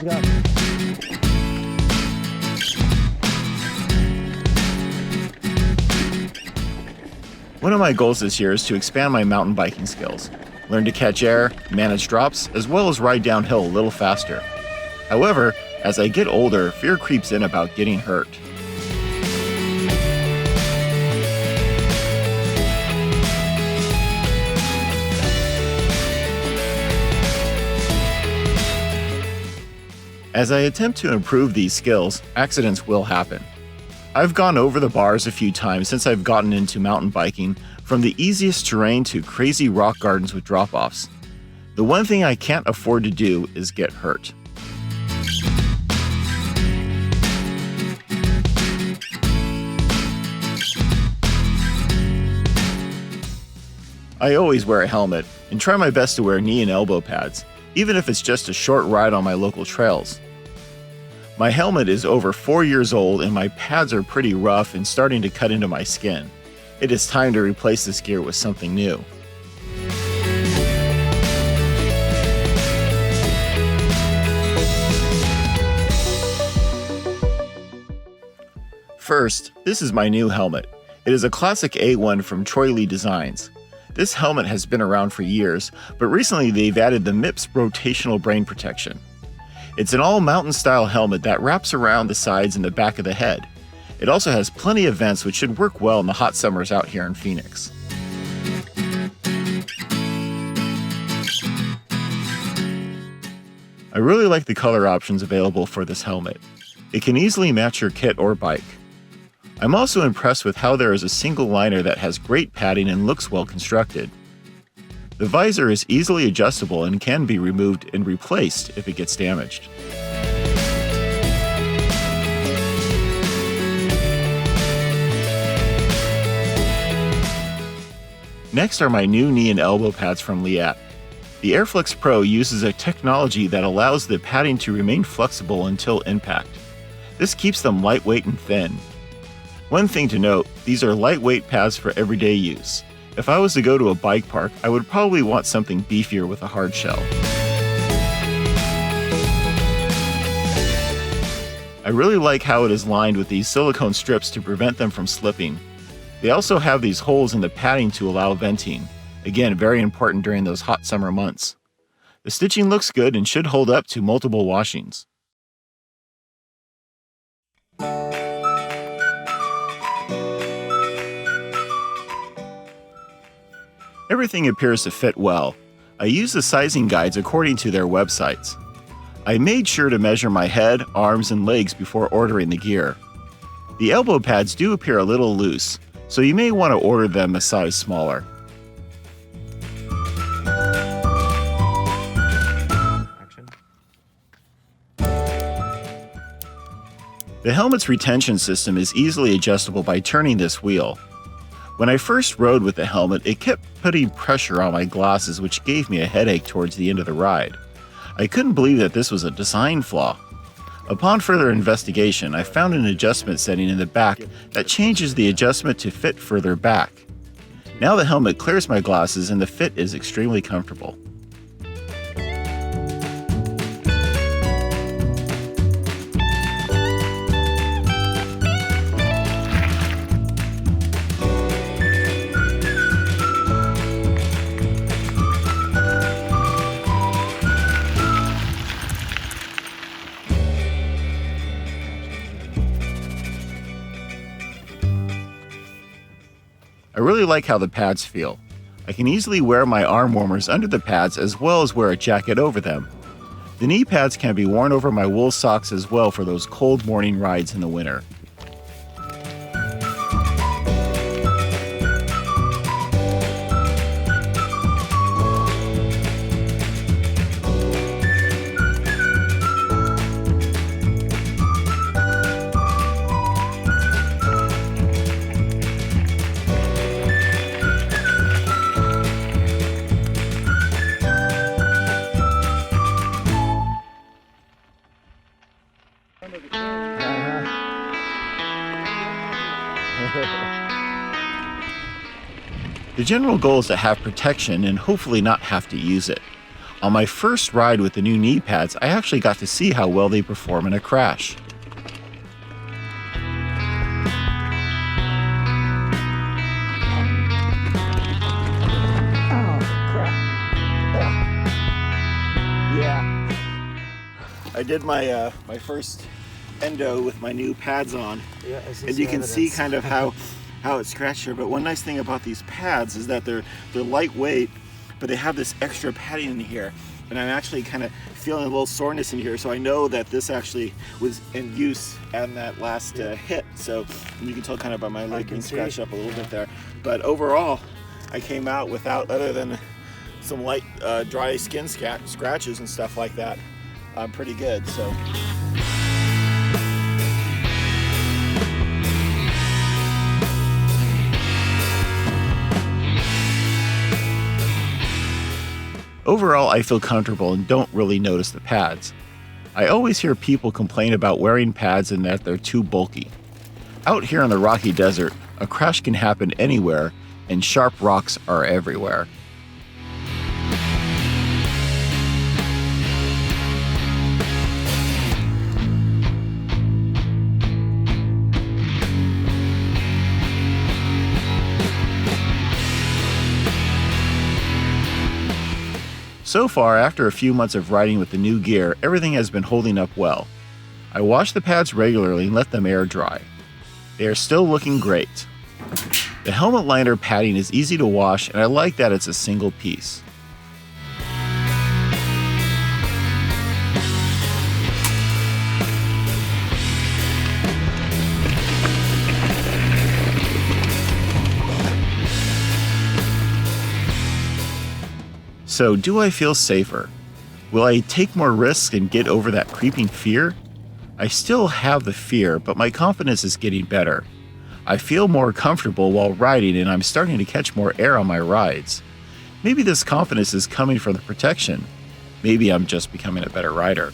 gun. One of my goals this year is to expand my mountain biking skills, learn to catch air, manage drops, as well as ride downhill a little faster. However, as I get older, fear creeps in about getting hurt. As I attempt to improve these skills, accidents will happen. I've gone over the bars a few times since I've gotten into mountain biking, from the easiest terrain to crazy rock gardens with drop-offs. The one thing I can't afford to do is get hurt. I always wear a helmet and try my best to wear knee and elbow pads, even if it's just a short ride on my local trails. My helmet is over 4 years old and my pads are pretty rough and starting to cut into my skin. It is time to replace this gear with something new. First, this is my new helmet. It is a classic A1 from Troy Lee Designs. This helmet has been around for years, but recently they've added the MIPS rotational brain protection. It's an all-mountain-style helmet that wraps around the sides and the back of the head. It also has plenty of vents, which should work well in the hot summers out here in Phoenix. I really like the color options available for this helmet. It can easily match your kit or bike. I'm also impressed with how there is a single liner that has great padding and looks well constructed. The visor is easily adjustable and can be removed and replaced if it gets damaged. Next are my new knee and elbow pads from Leatt. The Airflex Pro uses a technology that allows the padding to remain flexible until impact. This keeps them lightweight and thin. One thing to note, these are lightweight pads for everyday use. If I was to go to a bike park, I would probably want something beefier with a hard shell. I really like how it is lined with these silicone strips to prevent them from slipping. They also have these holes in the padding to allow venting. Again, very important during those hot summer months. The stitching looks good and should hold up to multiple washings. Everything appears to fit well. I use the sizing guides according to their websites. I made sure to measure my head, arms, and legs before ordering the gear. The elbow pads do appear a little loose, so you may want to order them a size smaller. The helmet's retention system is easily adjustable by turning this wheel. When I first rode with the helmet, it kept putting pressure on my glasses, which gave me a headache towards the end of the ride. I couldn't believe that this was a design flaw. Upon further investigation, I found an adjustment setting in the back that changes the adjustment to fit further back. Now the helmet clears my glasses and the fit is extremely comfortable. I really like how the pads feel. I can easily wear my arm warmers under the pads as well as wear a jacket over them. The knee pads can be worn over my wool socks as well for those cold morning rides in the winter. The general goal is to have protection and hopefully not have to use it. On my first ride with the new knee pads, I actually got to see how well they perform in a crash. I did my my first endo with my new pads on, and you can see kind of how it's scratched here. But one nice thing about these pads is that they're lightweight, but they have this extra padding in here, and I'm actually kind of feeling a little soreness in here. So I know that this actually was in use on that last hit. So you can tell kind of by my leg being scratched up a little bit there. But overall, I came out without, other than some light dry skin scratches and stuff like that. Pretty good. So. Overall, I feel comfortable and don't really notice the pads. I always hear people complain about wearing pads and that they're too bulky. Out here in the Rocky Desert, a crash can happen anywhere, and sharp rocks are everywhere. So far, after a few months of riding with the new gear, everything has been holding up well. I wash the pads regularly and let them air dry. They are still looking great. The helmet liner padding is easy to wash, and I like that it's a single piece. So, do I feel safer? Will I take more risks and get over that creeping fear? I still have the fear, but my confidence is getting better. I feel more comfortable while riding, and I'm starting to catch more air on my rides. Maybe this confidence is coming from the protection. Maybe I'm just becoming a better rider.